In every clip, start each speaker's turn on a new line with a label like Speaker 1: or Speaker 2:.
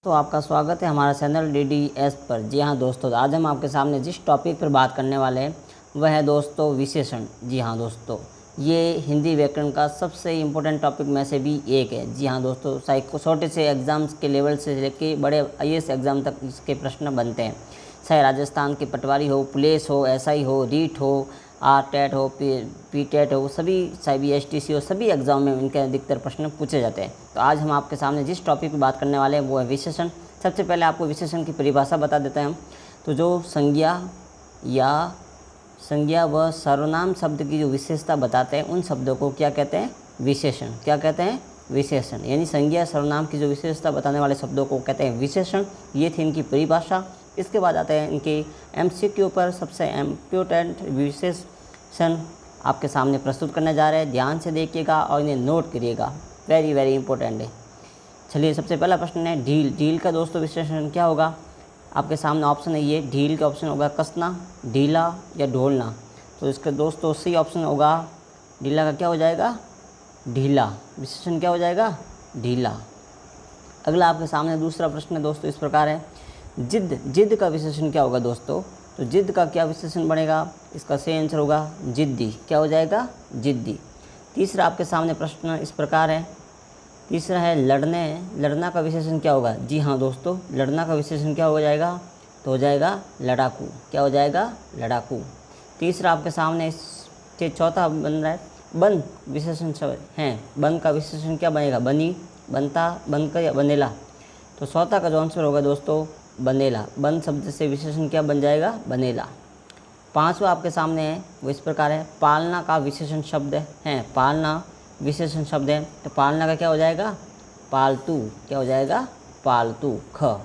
Speaker 1: तो आपका स्वागत है हमारा चैनल DDS पर। जी हाँ दोस्तों, आज हम आपके सामने जिस टॉपिक पर बात करने वाले हैं वह है दोस्तों विशेषण। जी हाँ दोस्तों, ये हिंदी व्याकरण का सबसे इम्पोर्टेंट टॉपिक में से भी एक है। जी हाँ दोस्तों, छोटे से एग्ज़ाम्स के लेवल से लेके बड़े IAS एग्ज़ाम तक इसके प्रश्न बनते हैं। चाहे राजस्थान के पटवारी हो, पुलिस हो, SI हो, रीट हो, RTET हो, PTET हो, सभी चाहे BSTC हो, सभी एग्ज़ाम में इनके अधिकतर प्रश्न पूछे जाते हैं। तो आज हम आपके सामने जिस टॉपिक पर बात करने वाले हैं वो है विशेषण। सबसे पहले आपको विशेषण की परिभाषा बता देते हैं हम। तो जो संज्ञा व सर्वनाम शब्द की जो विशेषता बताते हैं उन शब्दों को क्या कहते हैं? विशेषण। क्या कहते हैं? विशेषण। यानी संज्ञा सर्वनाम की जो विशेषता बताने वाले शब्दों को कहते हैं विशेषण। ये थी इनकी परिभाषा। इसके बाद आते हैं इनके MCQ पर सबसे इम्पोर्टेंट विशेषण आपके सामने प्रस्तुत करने जा रहे हैं। ध्यान से देखिएगा और इन्हें नोट करिएगा, वेरी वेरी इंपॉर्टेंट है। चलिए, सबसे पहला प्रश्न है ढील। ढील का दोस्तों विशेषण क्या होगा? आपके सामने ऑप्शन है ये। ढील का ऑप्शन होगा कसना, ढीला या ढोलना। तो इसका दोस्तों सही ऑप्शन होगा ढीला का क्या हो जाएगा? ढीला। विशेषण क्या हो जाएगा? ढीला। अगला आपके सामने दूसरा प्रश्न है दोस्तों, इस प्रकार है जिद। जिद का विशेषण क्या होगा दोस्तों? तो जिद का क्या विशेषण बनेगा? इसका सही आंसर होगा जिद्दी। क्या हो जाएगा? जिद्दी। तीसरा आपके सामने प्रश्न इस प्रकार है। तीसरा है लड़ने। लड़ना का विशेषण क्या होगा? जी हाँ दोस्तों, लड़ना का विशेषण क्या हो जाएगा? तो हो जाएगा लड़ाकू। क्या हो जाएगा? लड़ाकू। तीसरा आपके सामने इसके चौथा बन रहा है बन। विशेषण शब्द हैं। बन का विशेषण क्या बनेगा? बनी, बनता, बनकर या बनेला। तो चौथा का जो आंसर होगा दोस्तों बनेला। बन शब्द से विशेषण क्या बन जाएगा? बनेला। पांचवा आपके सामने है वो इस प्रकार है पालना का विशेषण शब्द है। पालना विशेषण शब्द है। तो पालना का क्या हो जाएगा? पालतू। क्या हो जाएगा? पालतू। ख।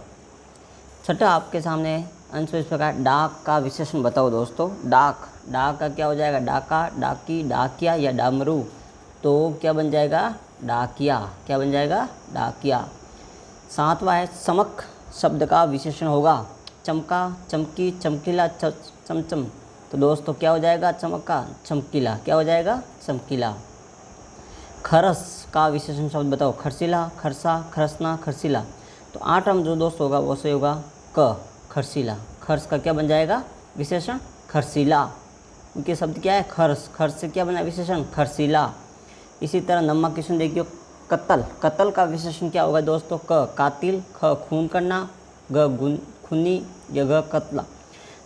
Speaker 1: छठा आपके सामने आंसर इस प्रकार डाक का विशेषण बताओ दोस्तों। डाक। डाक का क्या हो जाएगा? डाका, डाकी, डाकिया या डामरू। तो क्या बन जाएगा? डाकिया। क्या बन जाएगा? डाकिया। सातवां है चमक शब्द का विशेषण होगा। चमका, चमकी, चमकीला, चमचम। तो दोस्तों क्या हो जाएगा? चमका, चमकीला। क्या हो जाएगा? चमकीला। खरस का विशेषण शब्द बताओ। खरसीला, खरसा, खरसना, खरसीला। तो आठवां जो दोस्त होगा वो सही होगा क, खरसीला। खर्स का क्या बन जाएगा? विशेषण खरसीला। उनके शब्द क्या है? खर्स। खर्स से क्या बना? विशेषण खरसीला। इसी तरह नम्मा क्वेश्चन देखिए कत्ल। कत्ल का विशेषण क्या होगा दोस्तों? क, कातिल, ख, खून करना, ग, खूनी या ग, कत्ला।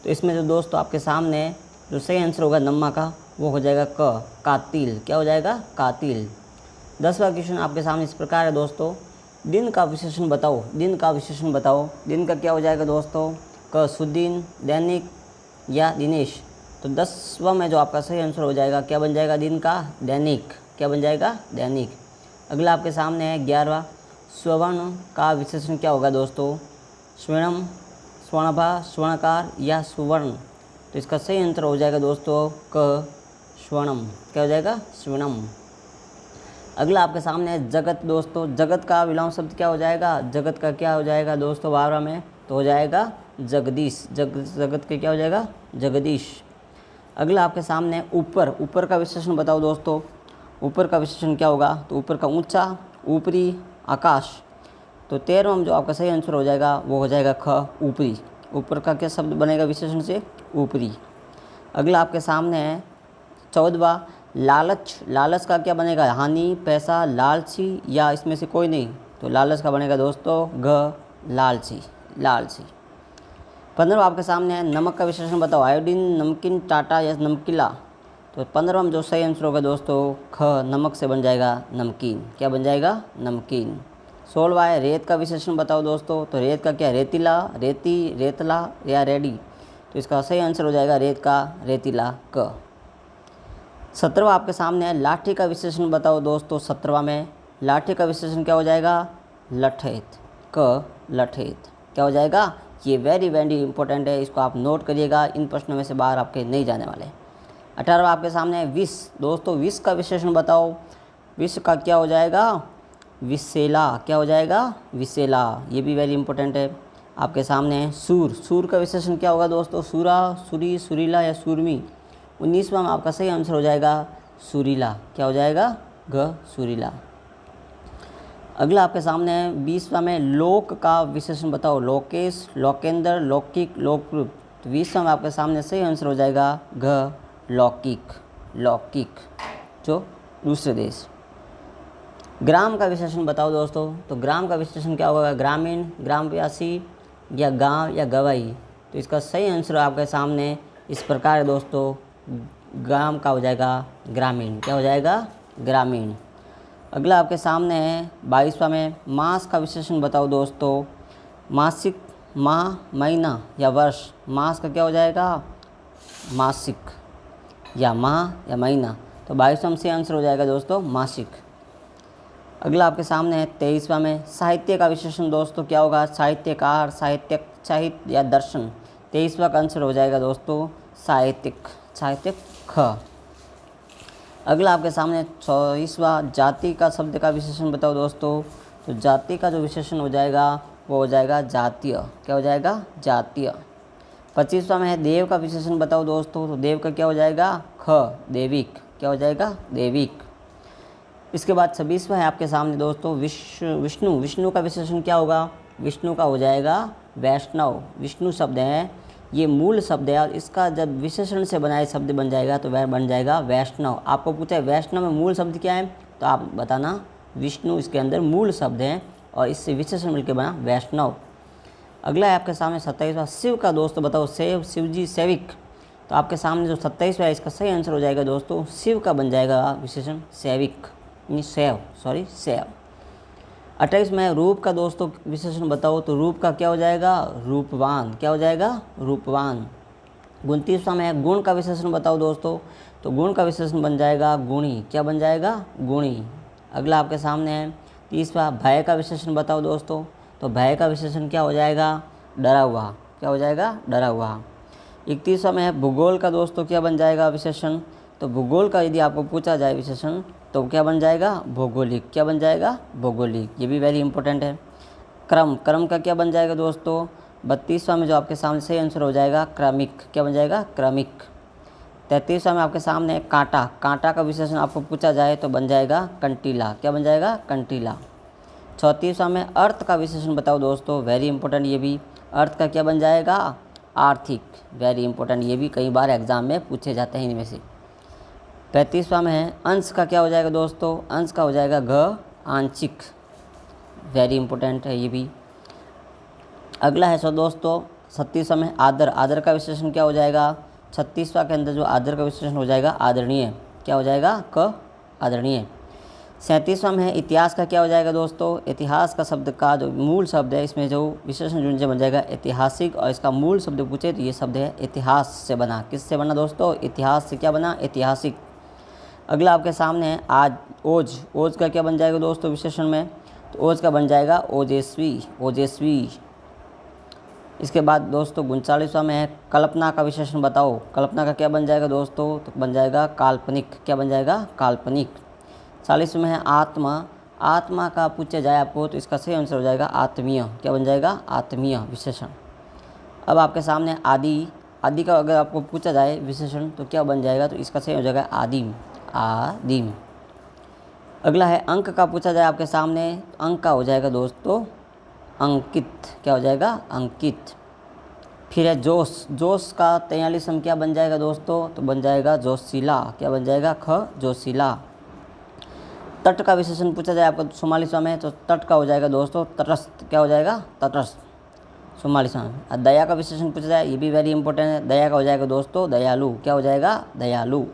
Speaker 1: तो इसमें जो दोस्तों आपके सामने जो सही आंसर होगा नम्मा का वो हो जाएगा क, कातिल। क्या हो जाएगा? कातिल। 10वां क्वेश्चन आपके सामने इस प्रकार है दोस्तों दिन का विशेषण बताओ। दिन का विशेषण बताओ। दिन का क्या हो जाएगा दोस्तों? क, सुदीन, दैनिक या दिनेश। तो 10वां में जो आपका सही आंसर हो जाएगा क्या बन जाएगा? दिन का दैनिक। क्या बन जाएगा? दैनिक। अगला आपके सामने है 11वां स्वर्ण का विशेषण क्या होगा दोस्तों? स्वर्णम, स्वर्णभा, स्वर्णकार या सुवर्ण। तो इसका सही आंसर हो जाएगा दोस्तों क, स्वर्णम। क्या हो जाएगा? स्वर्णम। अगला आपके सामने है जगत दोस्तों। जगत का विलोम शब्द क्या हो जाएगा? जगत का क्या हो जाएगा दोस्तों 12वां में? तो हो जाएगा जगदीश। जगत के क्या हो जाएगा? जगदीश। अगला आपके सामने ऊपर। ऊपर का विशेषण बताओ दोस्तों। ऊपर का विशेषण क्या होगा? तो ऊपर का ऊंचा, ऊपरी, आकाश। तो 13वां जो आपका सही आंसर हो जाएगा वो हो जाएगा ख, ऊपरी। ऊपर का क्या शब्द बनेगा विशेषण से? ऊपरी। अगला आपके सामने है 14वां लालच। लालच का क्या बनेगा? हानि, पैसा, लालची या इसमें से कोई नहीं। तो लालच का बनेगा दोस्तों घ, लालची। लालची। 15वां आपके सामने है नमक का विशेषण बताओ। आयोडीन, नमकीन, टाटा या नमकीला। तो 15वां जो सही आंसर होगा दोस्तों ख, नमक से बन जाएगा नमकीन। क्या बन जाएगा? नमकीन। 16वां है रेत का विशेषण बताओ दोस्तों। तो रेत का क्या? रेतीला, रेती, रेतला या रेडी। तो इसका सही आंसर हो जाएगा रेत का रेतीला क। 17वां आपके सामने है लाठी का विशेषण बताओ दोस्तों। 17वां में लाठी का विशेषण क्या हो जाएगा? लठेत। क, लठेत। क्या हो जाएगा? ये वेरी वेरी इंपॉर्टेंट है, इसको आप नोट करिएगा। इन प्रश्नों में से बाहर आपके नहीं जाने वाले। 18वां आपके सामने है विष दोस्तों। विष का विशेषण बताओ। विष का क्या हो जाएगा? विषेला। क्या हो जाएगा? विषेला। ये भी वेरी इंपॉर्टेंट है। आपके सामने है सूर। सूर का विशेषण क्या होगा दोस्तों? सूरा, सुरी, सुरीला या सूरमी। 19वां में आपका सही आंसर हो जाएगा सुरीला। क्या हो जाएगा? ग, सुरीला। अगला आपके सामने है 20वां में लोक का विशेषण बताओ। लोकेश, लोकेंद्र, लौकिक, लोकरूप। तो 20वां में आपके सामने सही आंसर हो जाएगा घ, लौकिक, लौकिक, जो दूसरे देश। ग्राम का विशेषण बताओ दोस्तों। तो ग्राम का विशेषण क्या होगा? ग्रामीण, ग्रामवासी या गांव या गवाही। तो इसका सही आंसर आपके सामने इस प्रकार है दोस्तों, ग्राम का हो जाएगा ग्रामीण। क्या हो जाएगा? ग्रामीण। अगला आपके सामने है 22वां में मास का विशेषण बताओ दोस्तों। मासिक, माह, महीना या वर्ष। मास का क्या हो जाएगा? मासिक या माह या महीना। तो 22वां में से आंसर हो जाएगा दोस्तों मासिक। अगला आपके सामने है 23वां में साहित्य का विशेषण दोस्तों क्या होगा? साहित्यकार, साहित्यक, साहित्य या दर्शन। 23वां का आंसर हो जाएगा दोस्तों साहित्यिक, साहित्यिक ख। अगला आपके सामने 24वां जाति का शब्द का विशेषण बताओ दोस्तों। तो जाति का जो विशेषण हो जाएगा वो हो जाएगा जातीय। क्या हो जाएगा? जातीय। 25वां में है देव का विशेषण बताओ दोस्तों। तो देव का क्या हो जाएगा? ख, देविक। क्या हो जाएगा? देविक। इसके बाद 26वां है आपके सामने दोस्तों विष्णु। विष्णु का विशेषण क्या होगा? विष्णु का हो जाएगा वैष्णव। विष्णु शब्द है, ये मूल शब्द है और इसका जब विशेषण से बनाए शब्द बन जाएगा तो वह बन जाएगा वैष्णव। आपको पूछा है वैष्णव में मूल शब्द क्या है, तो आप बताना विष्णु इसके अंदर मूल शब्द है और इससे विशेषण मिलकर बना वैष्णव। अगला है आपके सामने 27वां शिव का दोस्तों बताओ। सेव, शिवजी, सेविक। तो आपके सामने जो 27वां है इसका सही आंसर हो जाएगा दोस्तों शिव का बन जाएगा विशेषण सेविक, सेव, सेव। 28 में रूप का दोस्तों विशेषण बताओ। तो रूप का क्या हो जाएगा? रूपवान। क्या हो जाएगा? रूपवान। 29वां में गुण का विशेषण बताओ दोस्तों। तो गुण का विशेषण बन जाएगा गुणी। क्या बन जाएगा? गुणी। अगला आपके सामने है 30वां भय का विशेषण बताओ दोस्तों। तो भय का विशेषण क्या हो जाएगा? डरा हुआ। क्या हो जाएगा? डरा हुआ। 31वां में है भूगोल का दोस्तों क्या बन जाएगा विशेषण। तो भूगोल का यदि आपको पूछा जाए विशेषण तो क्या बन जाएगा? भौगोलिक। क्या बन जाएगा? भौगोलिक। ये भी वेरी इंपॉर्टेंट है। क्रम, क्रम का क्या बन जाएगा दोस्तों? 32वां में जो आपके सामने सही आंसर हो जाएगा क्रमिक। क्या बन जाएगा? क्रमिक। 33वां में आपके सामने कांटा। कांटा का विशेषण आपको पूछा जाए तो बन जाएगा कंटीला। क्या बन जाएगा? कंटीला। 34वां में अर्थ का विशेषण बताओ दोस्तों। वेरी इंपॉर्टेंट ये भी। अर्थ का क्या बन जाएगा? आर्थिक। वेरी इंपॉर्टेंट, ये भी कई बार एग्जाम में पूछे जाते हैं इनमें से। 35वां में है अंश का क्या हो जाएगा दोस्तों? अंश का हो जाएगा घ, आंशिक। वेरी इंपॉर्टेंट है ये भी। अगला है दोस्तों 36वां में आदर। आदर का विशेषण क्या हो जाएगा? 36वां के अंदर जो आदर का विशेषण हो जाएगा आदरणीय। क्या हो जाएगा? क, आदरणीय। 37वां में है इतिहास का क्या हो जाएगा दोस्तों? इतिहास का शब्द का जो मूल शब्द है इसमें जो विशेषण जुड़ने से बन जाएगा ऐतिहासिक, और इसका मूल शब्द पूछे तो ये शब्द है इतिहास से बना। किससे बना दोस्तों? इतिहास से। क्या बना? ऐतिहासिक। अगला आपके सामने है आज ओज। ओज का क्या बन जाएगा दोस्तों विशेषण में? तो ओज का बन जाएगा ओजेस्वी, ओजेस्वी। इसके बाद दोस्तों 39वां में है कल्पना का विशेषण बताओ। कल्पना का क्या बन जाएगा दोस्तों? तो बन जाएगा काल्पनिक। क्या बन जाएगा? काल्पनिक। 40 में है आत्मा। आत्मा का पूछा जाए आपको तो इसका सही आंसर हो जाएगा आत्मीय। क्या बन जाएगा? आत्मीय विशेषण। अब आपके सामने आदि। आदि का अगर आपको पूछा जाए विशेषण तो क्या बन जाएगा? तो इसका सही हो जाएगा आदिम, आदिम। अगला है अंक का पूछा जाए आपके सामने। अंक का हो जाएगा दोस्तों अंकित। क्या हो जाएगा? अंकित। फिर है जोश। जोश का 43वां क्या बन जाएगा दोस्तों? तो बन जाएगा जोशीला। क्या बन जाएगा? ख, जोशीला। तट का विशेषण पूछा जाए आपको 44वां में तो तट का हो जाएगा दोस्तों तटस्थ। क्या हो जाएगा? तटस्थ। 44वां। दया का विशेषण पूछा जाए, ये भी वेरी इंपॉर्टेंट है। दया का हो जाएगा दोस्तों दयालु। क्या हो जाएगा? दयालु।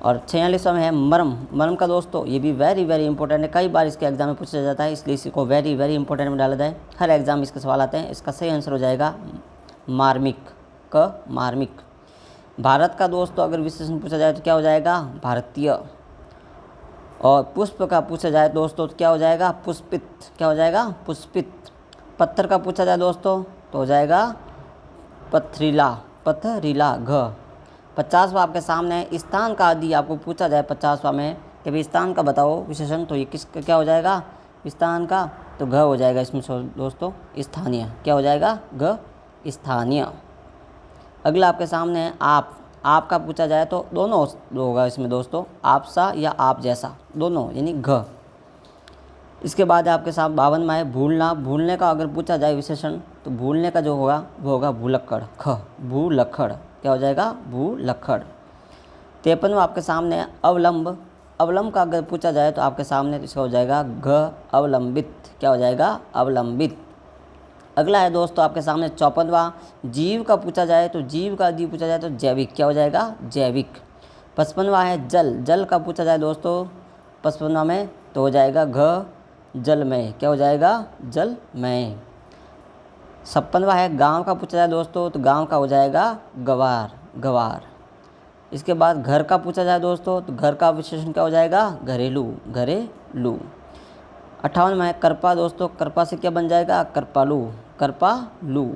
Speaker 1: और 46वां में है मर्म। मर्म का दोस्तों ये भी वेरी वेरी इंपॉर्टेंट है, कई बार इसके एग्जाम में पूछा जाता है, इसलिए इसी को वेरी वेरी इंपॉर्टेंट में डाला जाए। हर एग्जाम में इसके सवाल आते हैं। इसका सही आंसर हो जाएगा मार्मिक। क, मार्मिक। भारत का दोस्तों अगर विशेषण पूछा जाए तो क्या हो जाएगा? भारतीय। और पुष्प का पूछा जाए दोस्तों तो क्या हो जाएगा? पुष्पित। क्या हो जाएगा? पुष्पित। पत्थर का पूछा जाए दोस्तों तो हो जाएगा पथरीला, पथरीला, घ। 50वां आपके सामने है स्थान का आदि आपको पूछा जाए 50वां में कि भाई स्थान का बताओ विशेषण, तो ये किसका क्या हो जाएगा? स्थान का तो घ हो जाएगा इसमें दोस्तों स्थानीय। क्या हो जाएगा? घ, स्थानीय। अगला आपके सामने है आप। आपका पूछा जाए तो दोनों होगा इसमें दोस्तों, आप सा या आप जैसा, दोनों यानी घ। इसके बाद आपके साथ 52वां है भूलना। भूलने का अगर पूछा जाए विशेषण तो भूलने का जो होगा वो होगा भूलक्कड़। ख भूलक्कड़ क्या हो जाएगा? भूलक्कड़। 53वां आपके सामने है अवलंब। अवलंब का अगर पूछा जाए तो आपके सामने तो इसका हो जाएगा घ अवलंबित। क्या हो जाएगा? अवलंबित। अगला है दोस्तों आपके सामने 54वां जीव का पूछा जाए तो जीव का यदि पूछा जाए तो जैविक। क्या हो जाएगा? जैविक। 55वां है जल। जल का पूछा जाए दोस्तों 55वां में तो हो जाएगा घ जलमय। क्या हो जाएगा? जलमय। 56वां है गांव का पूछा जाए दोस्तों तो गांव का हो जाएगा गवार। गवार। इसके बाद घर का पूछा जाए दोस्तों तो घर का विशेषण क्या हो जाएगा? घरेलू। घरेलू। 58वां है करपा दोस्तों। करपा से क्या बन जाएगा? करपालू। करपालू।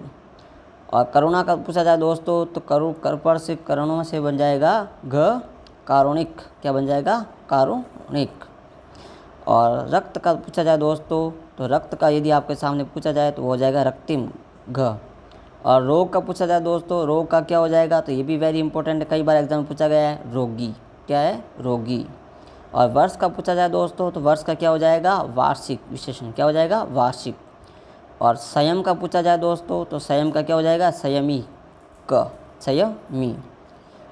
Speaker 1: और करुणा का पूछा जाए दोस्तों तो करपर से करुणा से बन जाएगा घ कारुणिक। क्या बन जाएगा? कारुणिक। और रक्त का पूछा जाए दोस्तों तो रक्त का यदि आपके सामने पूछा जाए तो हो जाएगा रक्तिम। घ। और रोग का पूछा जाए दोस्तों रोग का क्या हो जाएगा? तो ये भी वेरी इंपॉर्टेंट है, कई बार एग्जाम में पूछा गया है। रोगी। क्या है? रोगी। और वर्ष का पूछा जाए दोस्तों तो वर्ष का क्या हो जाएगा? वार्षिक विशेषण। क्या हो जाएगा? वार्षिक। और संयम का पूछा जाए दोस्तों तो संयम का क्या हो जाएगा? संयमी। क संयमी।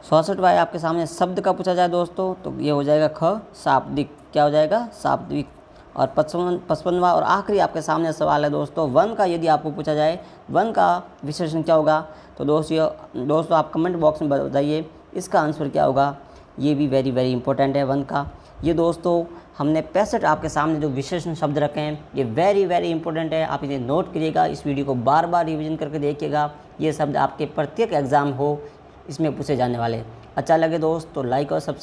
Speaker 1: 66वां आपके सामने शब्द का पूछा जाए दोस्तों तो ये हो जाएगा ख शाब्दिक। क्या हो जाएगा? शाब्दिक। और 55वां और आखिरी आपके सामने सवाल है दोस्तों वन का यदि आपको पूछा जाए वन का विशेषण क्या होगा? तो दोस्तों आप कमेंट बॉक्स में बताइए इसका आंसर क्या होगा। ये भी वेरी वेरी इंपॉर्टेंट है वन का। ये दोस्तों हमने 65 आपके सामने जो विशेषण शब्द रखे हैं ये वेरी वेरी इंपॉर्टेंट है, आप इन्हें नोट करिएगा। इस वीडियो को बार बार रिवीजन करके देखिएगा। ये शब्द आपके प्रत्येक एग्जाम हो इसमें पूछे जाने वाले। अच्छा लगे दोस्त तो लाइक और सब्सक्राइब